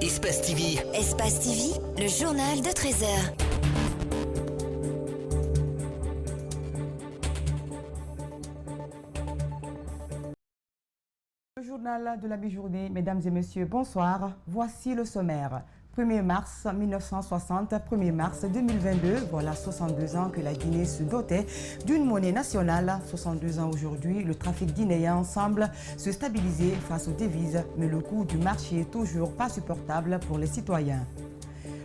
Espace TV. Espace TV, le journal de 13h. Le journal de la mi-journée, mesdames et messieurs, bonsoir. Voici le sommaire. 1er mars 1960, 1er mars 2022, voilà 62 ans que la Guinée se dotait d'une monnaie nationale. 62 ans aujourd'hui, le trafic guinéen semble se stabiliser face aux devises, mais le coût du marché est toujours pas supportable pour les citoyens.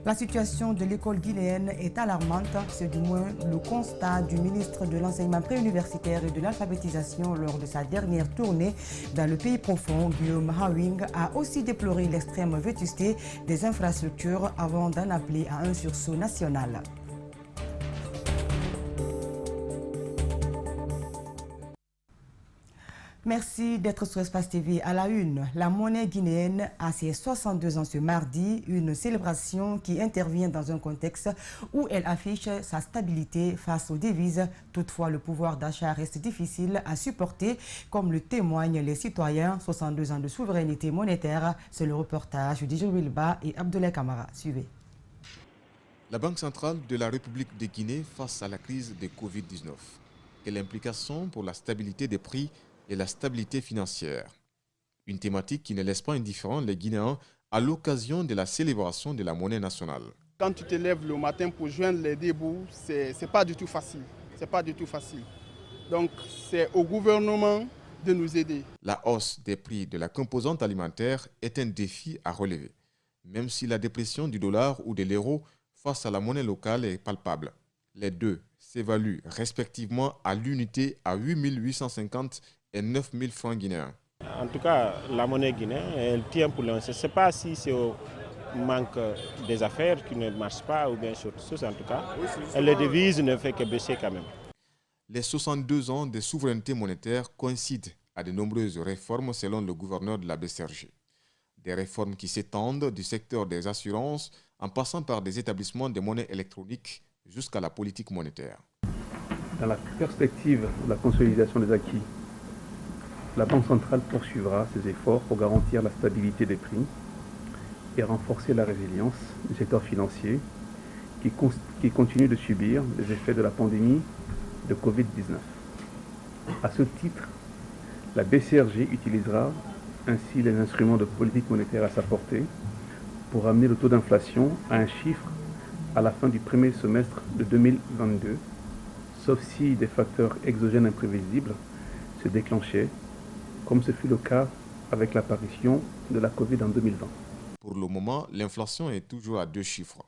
La situation de l'école guinéenne est alarmante, c'est du moins le constat du ministre de l'Enseignement préuniversitaire et de l'Alphabétisation lors de sa dernière tournée dans le pays profond. Guillaume Hawing a aussi déploré l'extrême vétusté des infrastructures avant d'en appeler à un sursaut national. Merci d'être sur Espace TV à la une. La monnaie guinéenne a ses 62 ans ce mardi, une célébration qui intervient dans un contexte où elle affiche sa stabilité face aux devises. Toutefois, le pouvoir d'achat reste difficile à supporter, comme le témoignent les citoyens. 62 ans de souveraineté monétaire, c'est le reportage d'Idjibril Ba et Abdoulaye Kamara. Suivez. La Banque centrale de la République de Guinée face à la crise de Covid-19. Quelle implication pour la stabilité des prix et la stabilité financière. Une thématique qui ne laisse pas indifférents les Guinéens à l'occasion de la célébration de la monnaie nationale. Quand tu te lèves le matin pour joindre les deux bouts, c'est pas du tout facile. C'est pas du tout facile. Donc c'est au gouvernement de nous aider. La hausse des prix de la composante alimentaire est un défi à relever, même si la dépression du dollar ou de l'euro face à la monnaie locale est palpable. Les deux s'évaluent respectivement à l'unité à 8 850 et 9 000 francs guinéens. En tout cas, la monnaie guinéenne, elle tient pour l'instant. Je ne sais pas si c'est au manque des affaires qui ne marchent pas ou bien autre chose en tout cas. Et les devises ne fait que baisser quand même. Les 62 ans de souveraineté monétaire coïncident à de nombreuses réformes selon le gouverneur de la BCRG. Des réformes qui s'étendent du secteur des assurances en passant par des établissements de monnaie électronique jusqu'à la politique monétaire. Dans la perspective de la consolidation des acquis, la Banque centrale poursuivra ses efforts pour garantir la stabilité des prix et renforcer la résilience du secteur financier qui continue de subir les effets de la pandémie de Covid-19. À ce titre, la BCRG utilisera ainsi les instruments de politique monétaire à sa portée pour amener le taux d'inflation à un chiffre à la fin du premier semestre de 2022, sauf si des facteurs exogènes imprévisibles se déclenchaient, comme ce fut le cas avec l'apparition de la Covid en 2020. Pour le moment, l'inflation est toujours à deux chiffres.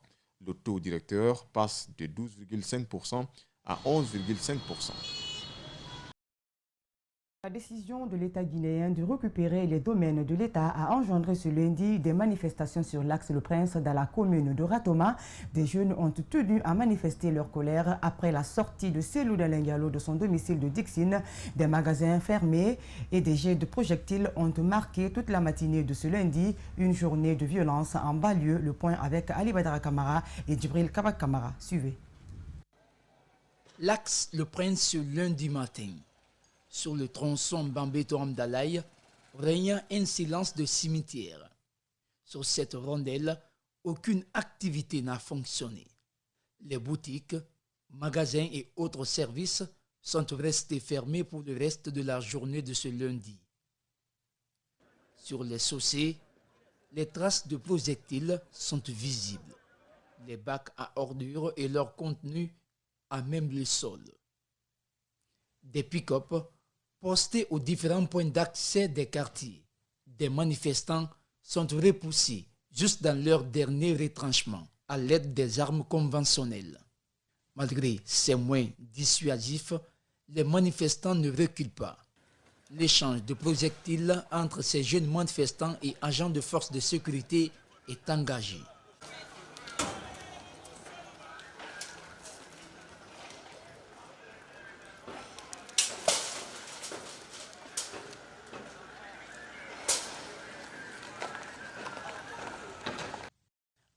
Le taux directeur passe de 12,5% à 11,5%. La décision de l'État guinéen de récupérer les domaines de l'État a engendré ce lundi des manifestations sur l'axe Le Prince dans la commune de Ratoma. Des jeunes ont tenu à manifester leur colère après la sortie de Selou Dalengalo de son domicile de Dixine. Des magasins fermés et des jets de projectiles ont marqué toute la matinée de ce lundi une journée de violence en banlieue. Le point avec Ali Badara Kamara et Djibril Kabak Kamara. Suivez. L'axe Le Prince ce lundi matin. Sur le tronçon Bambé-Toram-Dalaï, règne un silence de cimetière. Sur cette rondelle, aucune activité n'a fonctionné. Les boutiques, magasins et autres services sont restés fermés pour le reste de la journée de ce lundi. Sur les chaussées, les traces de projectiles sont visibles. Les bacs à ordures et leur contenu à même le sol. Des pick-up postés aux différents points d'accès des quartiers. Des manifestants sont repoussés juste dans leur dernier retranchement à l'aide des armes conventionnelles. Malgré ces moyens dissuasifs, les manifestants ne reculent pas. L'échange de projectiles entre ces jeunes manifestants et agents de force de sécurité est engagé.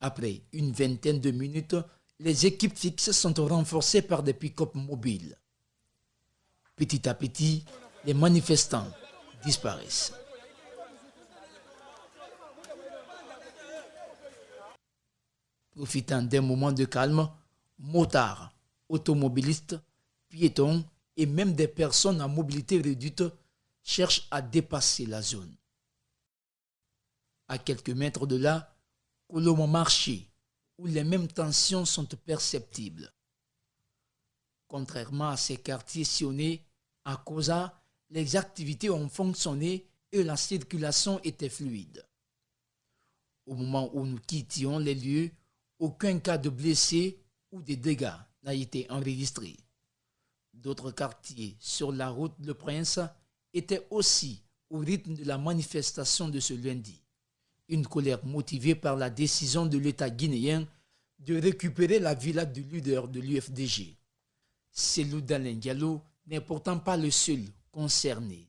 Après une vingtaine de minutes, les équipes fixes sont renforcées par des pick-up mobiles. Petit à petit, les manifestants disparaissent. Profitant d'un moment de calme, motards, automobilistes, piétons et même des personnes à mobilité réduite cherchent à dépasser la zone. À quelques mètres de là, Colombo marché, où les mêmes tensions sont perceptibles. Contrairement à ces quartiers sillonnés, à Kosa, les activités ont fonctionné et la circulation était fluide. Au moment où nous quittions les lieux, aucun cas de blessés ou de dégâts n'a été enregistré. D'autres quartiers sur la route Le Prince étaient aussi au rythme de la manifestation de ce lundi. Une colère motivée par la décision de l'État guinéen de récupérer la villa du leader de l'UFDG. Cellou Dalein Diallo n'est pourtant pas le seul concerné.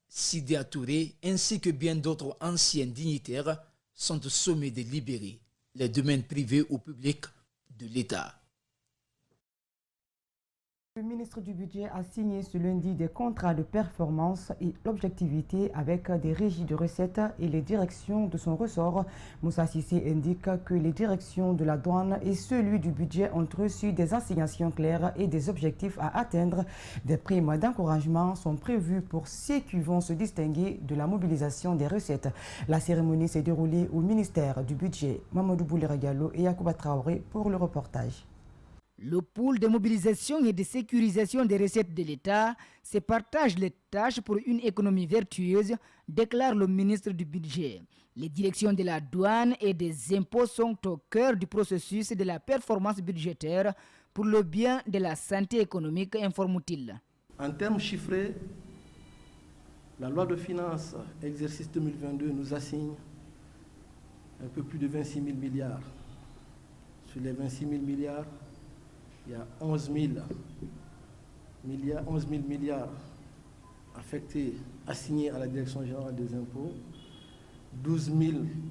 Sidya Touré ainsi que bien d'autres anciens dignitaires sont sommés de libérer les domaines privés ou publics de l'État. Le ministre du Budget a signé ce lundi des contrats de performance et l'objectivité avec des régies de recettes et les directions de son ressort. Moussa Sissé indique que les directions de la douane et celui du budget ont reçu des assignations claires et des objectifs à atteindre. Des primes d'encouragement sont prévues pour ceux qui vont se distinguer de la mobilisation des recettes. La cérémonie s'est déroulée au ministère du Budget. Mamadou Boulera Diallo et Yacouba Traoré pour le reportage. Le pool de mobilisation et de sécurisation des recettes de l'État se partage les tâches pour une économie vertueuse, déclare le ministre du Budget. Les directions de la douane et des impôts sont au cœur du processus de la performance budgétaire pour le bien de la santé économique, informe-t-il. En termes chiffrés, la loi de finances exercice 2022 nous assigne un peu plus de 26 000 milliards. Sur les 26 000 milliards, il y a 11 000 milliards affectés, assignés à la Direction générale des impôts, 12 000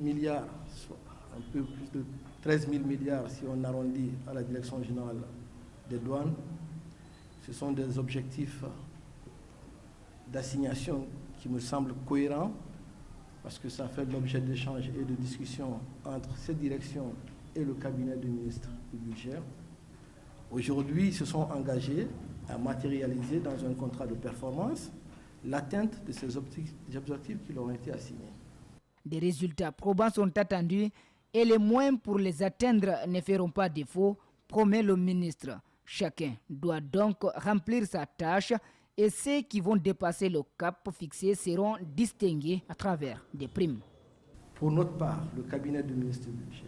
milliards, soit un peu plus de 13 000 milliards si on arrondit à la Direction générale des douanes. Ce sont des objectifs d'assignation qui me semblent cohérents parce que ça fait l'objet d'échanges et de discussions entre cette direction et le cabinet du ministre du Budget. Aujourd'hui, ils se sont engagés à matérialiser dans un contrat de performance l'atteinte de ces objectifs qui leur ont été assignés. Des résultats probants sont attendus et les moyens pour les atteindre ne feront pas défaut, promet le ministre. Chacun doit donc remplir sa tâche et ceux qui vont dépasser le cap fixé seront distingués à travers des primes. Pour notre part, le cabinet du ministre du Budget,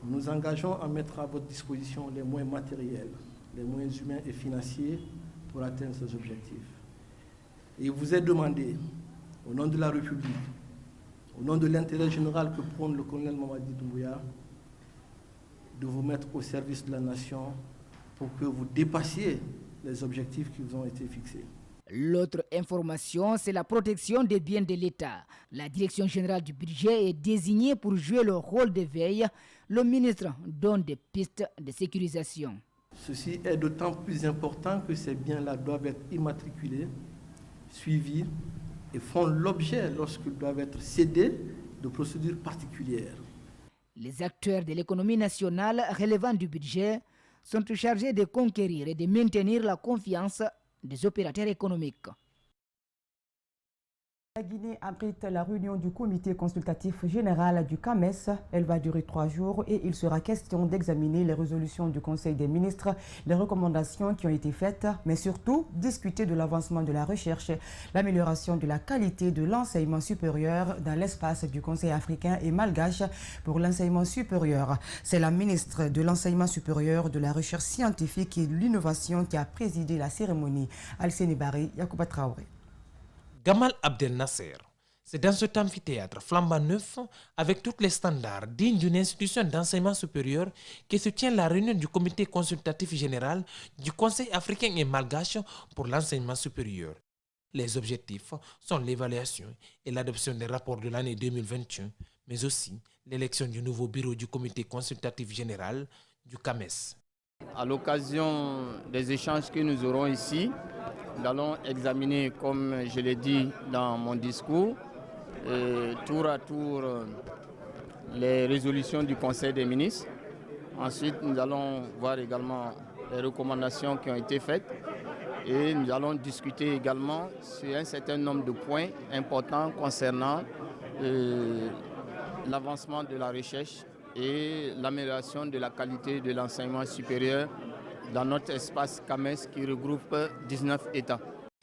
nous nous engageons à mettre à votre disposition les moyens matériels, les moyens humains et financiers pour atteindre ces objectifs. Et il vous est demandé, au nom de la République, au nom de l'intérêt général que prône le colonel Mamadi Doumbouya, de vous mettre au service de la nation pour que vous dépassiez les objectifs qui vous ont été fixés. L'autre information, c'est la protection des biens de l'État. La Direction générale du budget est désignée pour jouer le rôle de veille. Le ministre donne des pistes de sécurisation. Ceci est d'autant plus important que ces biens-là doivent être immatriculés, suivis et font l'objet, lorsqu'ils doivent être cédés, de procédures particulières. Les acteurs de l'économie nationale relevant du budget sont chargés de conquérir et de maintenir la confiance des opérateurs économiques. La Guinée abrite la réunion du comité consultatif général du CAMES. Elle va durer 3 jours et il sera question d'examiner les résolutions du Conseil des ministres, les recommandations qui ont été faites, mais surtout discuter de l'avancement de la recherche, l'amélioration de la qualité de l'enseignement supérieur dans l'espace du Conseil africain et malgache pour l'enseignement supérieur. C'est la ministre de l'enseignement supérieur, de la recherche scientifique et de l'innovation qui a présidé la cérémonie. Alcénie Barry, Yacouba Traoré. Gamal Abdel Nasser, c'est dans cet amphithéâtre flambant neuf, avec tous les standards dignes d'une institution d'enseignement supérieur, que se tient la réunion du comité consultatif général du Conseil africain et malgache pour l'enseignement supérieur. Les objectifs sont l'évaluation et l'adoption des rapports de l'année 2021, mais aussi l'élection du nouveau bureau du comité consultatif général du CAMES. À l'occasion des échanges que nous aurons ici, nous allons examiner, comme je l'ai dit dans mon discours, tour à tour les résolutions du Conseil des ministres. Ensuite, nous allons voir également les recommandations qui ont été faites et nous allons discuter également sur un certain nombre de points importants concernant l'avancement de la recherche et l'amélioration de la qualité de l'enseignement supérieur dans notre espace CAMES qui regroupe 19 États.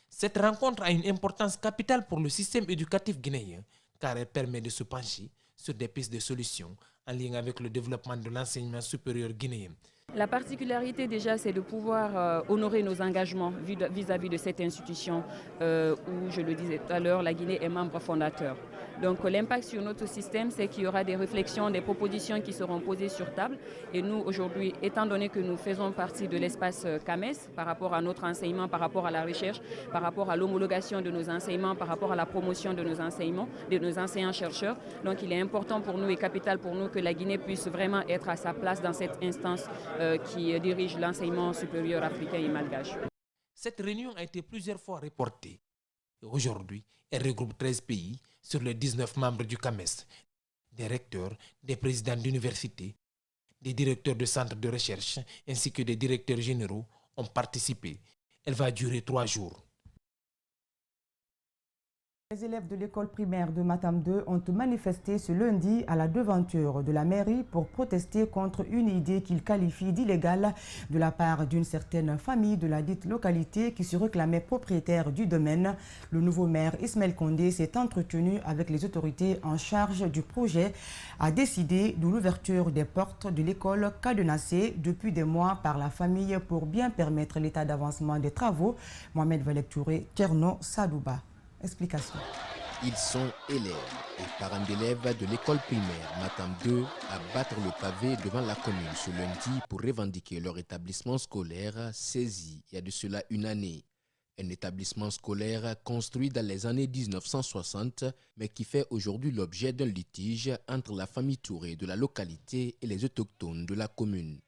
Cette rencontre a une importance capitale pour le système éducatif guinéen car elle permet de se pencher sur des pistes de solutions en lien avec le développement de l'enseignement supérieur guinéen. La particularité déjà, c'est de pouvoir honorer nos engagements vis-à-vis de cette institution où, je le disais tout à l'heure, la Guinée est membre fondateur. Donc l'impact sur notre système, c'est qu'il y aura des réflexions, des propositions qui seront posées sur table. Et nous, aujourd'hui, étant donné que nous faisons partie de l'espace CAMES, par rapport à notre enseignement, par rapport à la recherche, par rapport à l'homologation de nos enseignements, par rapport à la promotion de nos enseignements, de nos enseignants-chercheurs, donc il est important pour nous et capital pour nous que la Guinée puisse vraiment être à sa place dans cette instance qui dirige l'enseignement supérieur africain et malgache. Cette réunion a été plusieurs fois reportée. Aujourd'hui, elle regroupe 13 pays sur les 19 membres du CAMES. Des recteurs, des présidents d'universités, des directeurs de centres de recherche ainsi que des directeurs généraux ont participé. Elle va durer 3 jours. Les élèves de l'école primaire de Matam 2 ont manifesté ce lundi à la devanture de la mairie pour protester contre une idée qu'ils qualifient d'illégale de la part d'une certaine famille de la dite localité qui se réclamait propriétaire du domaine. Le nouveau maire Ismaël Condé s'est entretenu avec les autorités en charge du projet, a décidé de l'ouverture des portes de l'école cadenassée depuis des mois par la famille pour bien permettre l'état d'avancement des travaux. Mohamed Valek Touré, Tcherno Sadouba. Explication. Ils sont élèves et parents d'élèves de l'école primaire Matam 2 à battre le pavé devant la commune ce lundi pour revendiquer leur établissement scolaire saisi il y a de cela une année. Un établissement scolaire construit dans les années 1960 mais qui fait aujourd'hui l'objet d'un litige entre la famille Touré de la localité et les autochtones de la commune.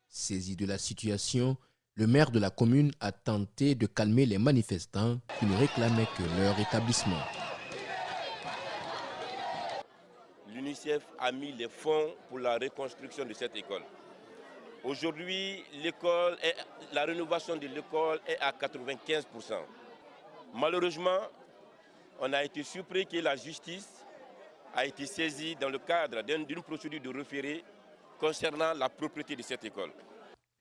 Saisi de la situation, le maire de la commune a tenté de calmer les manifestants qui ne réclamaient que leur établissement. L'UNICEF a mis les fonds pour la reconstruction de cette école. Aujourd'hui, la rénovation de l'école est à 95%. Malheureusement, on a été surpris que la justice a été saisie dans le cadre d'une procédure de référé concernant la propriété de cette école.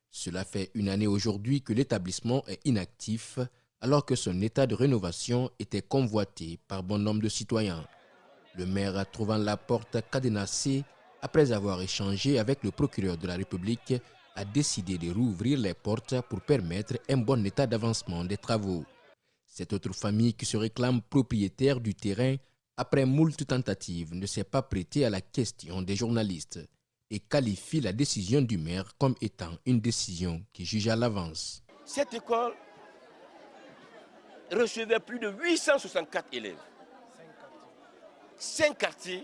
Cela fait une année aujourd'hui que l'établissement est inactif alors que son état de rénovation était convoité par bon nombre de citoyens. Le maire, trouvant la porte cadenassée, après avoir échangé avec le procureur de la République, a décidé de rouvrir les portes pour permettre un bon état d'avancement des travaux. Cette autre famille qui se réclame propriétaire du terrain, après moult tentatives, ne s'est pas prêtée à la question des journalistes et qualifie la décision du maire comme étant une décision qui juge à l'avance. Cette école recevait plus de 864 élèves. 5 quartiers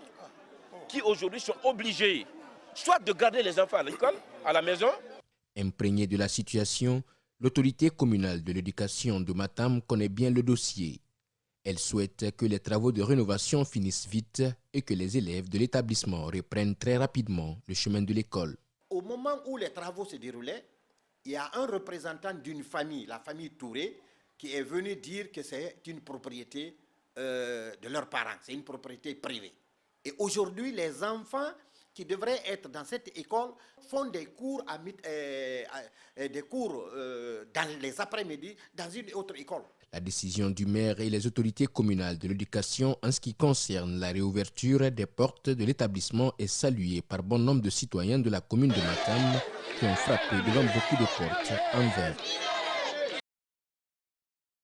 qui aujourd'hui sont obligés soit de garder les enfants à l'école, à la maison. Imprégnée de la situation, l'autorité communale de l'éducation de Matam connaît bien le dossier. Elle souhaite que les travaux de rénovation finissent vite et que les élèves de l'établissement reprennent très rapidement le chemin de l'école. Au moment où les travaux se déroulaient, il y a un représentant d'une famille, la famille Touré, qui est venu dire que c'est une propriété de leurs parents, c'est une propriété privée. Et aujourd'hui, les enfants qui devraient être dans cette école font des cours, dans les après-midi dans une autre école. La décision du maire et les autorités communales de l'éducation en ce qui concerne la réouverture des portes de l'établissement est saluée par bon nombre de citoyens de la commune de Matam qui ont frappé devant beaucoup de portes en vain.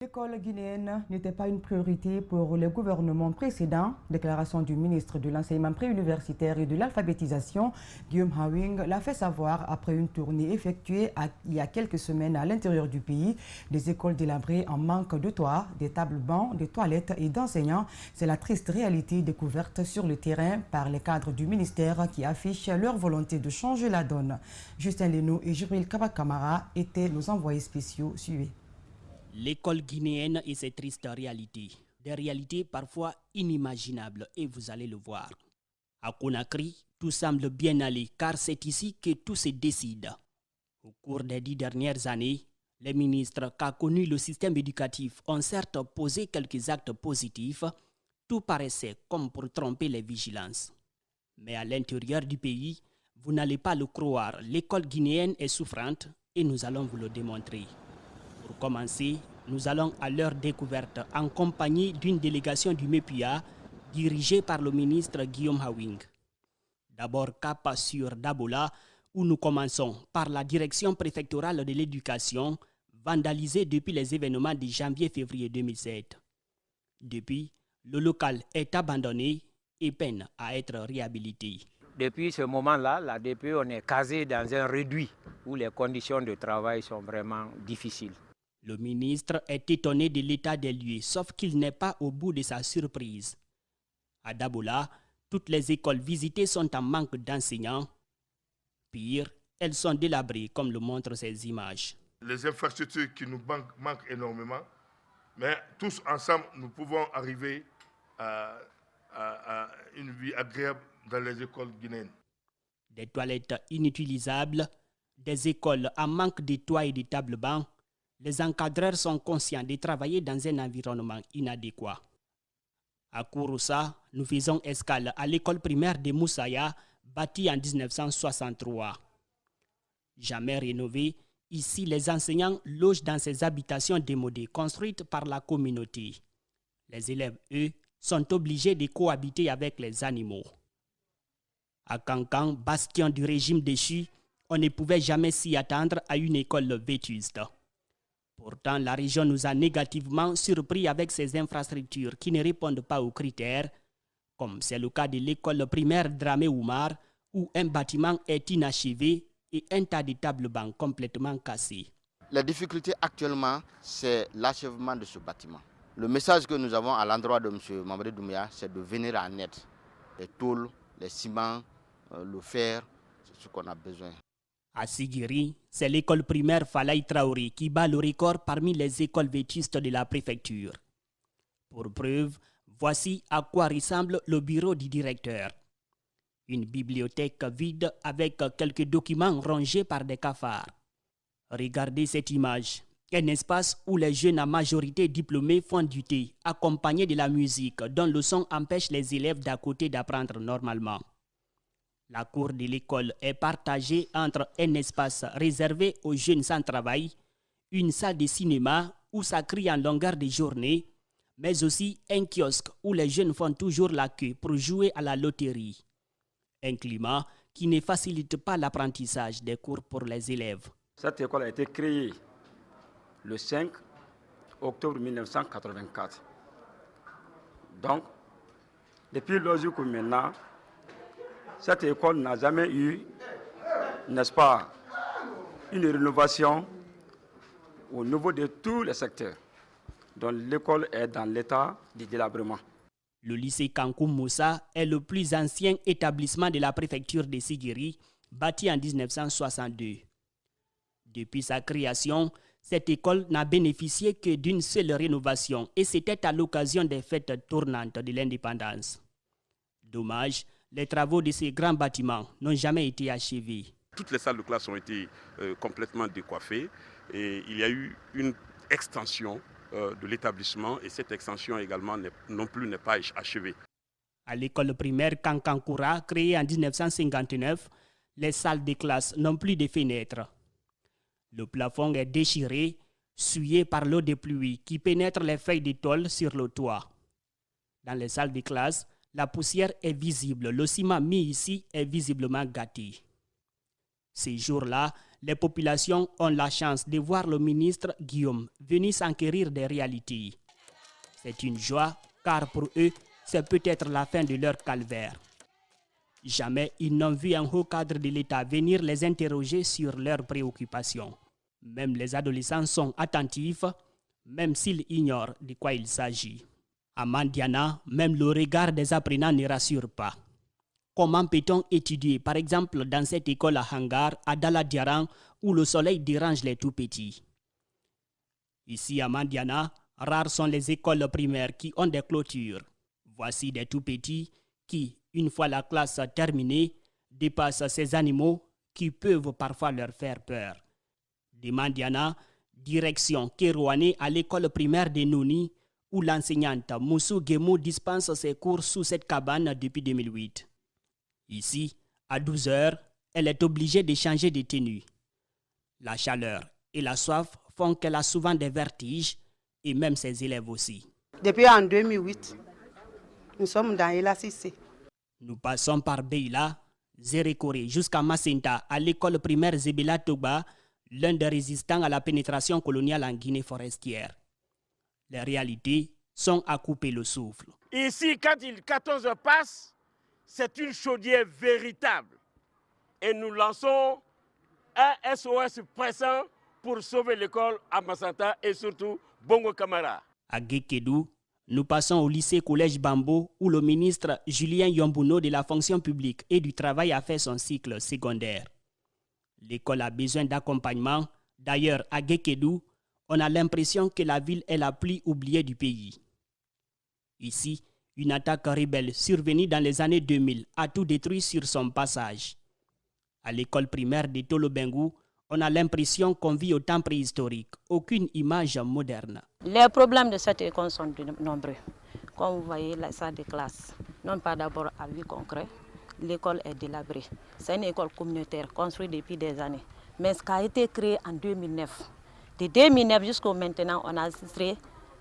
L'école guinéenne n'était pas une priorité pour le gouvernement précédent. Déclaration du ministre de l'enseignement préuniversitaire et de l'alphabétisation, Guillaume Hawing, l'a fait savoir après une tournée effectuée il y a quelques semaines à l'intérieur du pays. Des écoles délabrées en manque de toits, des tables-bancs, de toilettes et d'enseignants. C'est la triste réalité découverte sur le terrain par les cadres du ministère qui affichent leur volonté de changer la donne. Justin Leno et Jibril Kabakamara étaient nos envoyés spéciaux. Suivez. L'école guinéenne et ses tristes réalités. Des réalités parfois inimaginables et vous allez le voir. À Conakry, tout semble bien aller car c'est ici que tout se décide. Au cours des 10 dernières années, les ministres qu'a connu le système éducatif ont certes posé quelques actes positifs, tout paraissait comme pour tromper les vigilances. Mais à l'intérieur du pays, vous n'allez pas le croire, l'école guinéenne est souffrante et nous allons vous le démontrer. Pour commencer, nous allons à leur découverte en compagnie d'une délégation du MEPIA dirigée par le ministre Guillaume Hawing. D'abord cap sur Dabola, où nous commençons par la direction préfectorale de l'éducation, vandalisée depuis les événements de janvier-février 2007. Depuis, le local est abandonné et peine à être réhabilité. Depuis ce moment-là, la DPE, on est casé dans un réduit où les conditions de travail sont vraiment difficiles. Le ministre est étonné de l'état des lieux, sauf qu'il n'est pas au bout de sa surprise. À Dabola, toutes les écoles visitées sont en manque d'enseignants. Pire, elles sont délabrées, comme le montrent ces images. Les infrastructures qui nous manquent énormément, mais tous ensemble, nous pouvons arriver à une vie agréable dans les écoles guinéennes. Des toilettes inutilisables, des écoles en manque de toits et de tables-bancs, les encadreurs sont conscients de travailler dans un environnement inadéquat. À Kouroussa, nous faisons escale à l'école primaire de Moussaya, bâtie en 1963. Jamais rénovée, ici les enseignants logent dans ces habitations démodées construites par la communauté. Les élèves, eux, sont obligés de cohabiter avec les animaux. À Kankan, bastion du régime déchu, on ne pouvait jamais s'y attendre à une école vétuste. Pourtant, la région nous a négativement surpris avec ses infrastructures qui ne répondent pas aux critères, comme c'est le cas de l'école primaire Dramé Oumar, où un bâtiment est inachevé et un tas de tables-bancs complètement cassés. La difficulté actuellement, c'est l'achèvement de ce bâtiment. Le message que nous avons à l'endroit de M. Mamadou Doumbouya, c'est de venir en aide. Les tôles, les ciments, le fer, c'est ce qu'on a besoin. À Sigiri, c'est l'école primaire Falaï Traoré qui bat le record parmi les écoles vétustes de la préfecture. Pour preuve, voici à quoi ressemble le bureau du directeur. Une bibliothèque vide avec quelques documents rongés par des cafards. Regardez cette image. Un espace où les jeunes à majorité diplômés font du thé, accompagnés de la musique dont le son empêche les élèves d'à côté d'apprendre normalement. La cour de l'école est partagée entre un espace réservé aux jeunes sans travail, une salle de cinéma où ça crie en longueur de journée, mais aussi un kiosque où les jeunes font toujours la queue pour jouer à la loterie. Un climat qui ne facilite pas l'apprentissage des cours pour les élèves. Cette école a été créée le 5 octobre 1984. Donc, depuis lors jusqu'à maintenant, cette école n'a jamais eu, n'est-ce pas, une rénovation au niveau de tous les secteurs. Donc l'école est dans l'état de délabrement. Le lycée Kankoum Moussa est le plus ancien établissement de la préfecture de Sigiri, bâti en 1962. Depuis sa création, cette école n'a bénéficié que d'une seule rénovation et c'était à l'occasion des fêtes tournantes de l'indépendance. Dommage, les travaux de ces grands bâtiments n'ont jamais été achevés. Toutes les salles de classe ont été complètement décoiffées et il y a eu une extension de l'établissement et cette extension également non plus n'est pas achevée. À l'école primaire Kankankoura, créée en 1959, les salles de classe n'ont plus de fenêtres. Le plafond est déchiré, souillé par l'eau de pluie qui pénètre les feuilles de tôle sur le toit. Dans les salles de classe, la poussière est visible, le ciment mis ici est visiblement gâté. Ces jours-là, les populations ont la chance de voir le ministre Guillaume venir s'enquérir des réalités. C'est une joie, car pour eux, c'est peut-être la fin de leur calvaire. Jamais ils n'ont vu un haut cadre de l'État venir les interroger sur leurs préoccupations. Même les adolescents sont attentifs, même s'ils ignorent de quoi il s'agit. À Mandiana, même le regard des apprenants ne rassure pas. Comment peut-on étudier, par exemple, dans cette école à Hangar, à Daladiaran, où le soleil dérange les tout-petits? Ici, à Mandiana, rares sont les écoles primaires qui ont des clôtures. Voici des tout-petits qui, une fois la classe terminée, dépassent ces animaux qui peuvent parfois leur faire peur. De Mandiana, direction Kerouané à l'école primaire de Nouni, où l'enseignante Moussou Guémou dispense ses cours sous cette cabane depuis 2008. Ici, à 12 heures, elle est obligée de changer de tenue. La chaleur et la soif font qu'elle a souvent des vertiges, et même ses élèves aussi. Depuis en 2008, nous sommes dans Ela-Cissé. Nous passons par Beila, Zérékoré jusqu'à Massinta à l'école primaire Zébéla Toba, l'un des résistants à la pénétration coloniale en Guinée forestière. Les réalités sont à couper le souffle. Ici, quand 14 heures passent, c'est une chaudière véritable. Et nous lançons un SOS pressant pour sauver l'école à Massanta et surtout Bongo Kamara. À Guékédou, nous passons au lycée-collège Bambo où le ministre Julien Yombuno de la fonction publique et du travail a fait son cycle secondaire. L'école a besoin d'accompagnement. D'ailleurs, à Guékédou, on a l'impression que la ville est la plus oubliée du pays. Ici, une attaque rebelle survenue dans les années 2000 a tout détruit sur son passage. À l'école primaire de Tolobengou, on a l'impression qu'on vit au temps préhistorique, aucune image moderne. Les problèmes de cette école sont nombreux. Comme vous voyez, la salle de classe, non pas d'abord à vue concret, l'école est délabrée. C'est une école communautaire construite depuis des années, mais ce qui a été créé en 2009. De 2009 jusqu'au maintenant, on a enregistré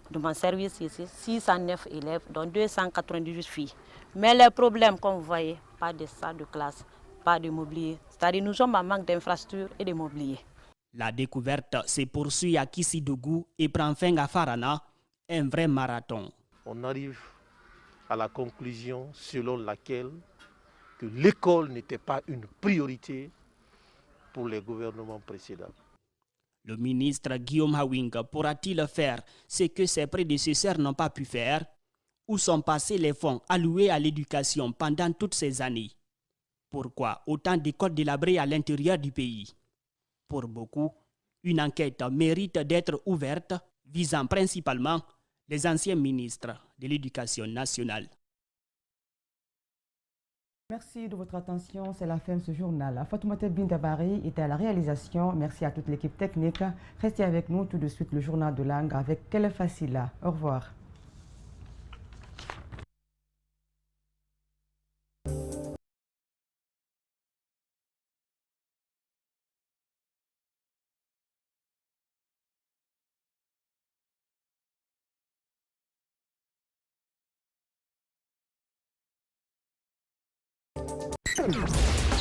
de mon service ici 609 élèves, dont 298 filles. Mais les problèmes, comme vous voyez, pas de salle de classe, pas de mobilier. C'est-à-dire nous sommes en manque d'infrastructures et de mobilier. La découverte se poursuit à Kissidougou et prend fin à Farana, un vrai marathon. On arrive à la conclusion selon laquelle que l'école n'était pas une priorité pour les gouvernements précédents. Le ministre Guillaume Hawing pourra-t-il faire ce que ses prédécesseurs n'ont pas pu faire? Où sont passés les fonds alloués à l'éducation pendant toutes ces années? Pourquoi autant d'écoles délabrées à l'intérieur du pays? Pour beaucoup, une enquête mérite d'être ouverte, visant principalement les anciens ministres de l'Éducation nationale. Merci de votre attention, c'est la fin de ce journal. Fatoumata Bindabari était à la réalisation. Merci à toute l'équipe technique. Restez avec nous tout de suite le journal de langue avec Kelle Fassila. Au revoir. Thank you.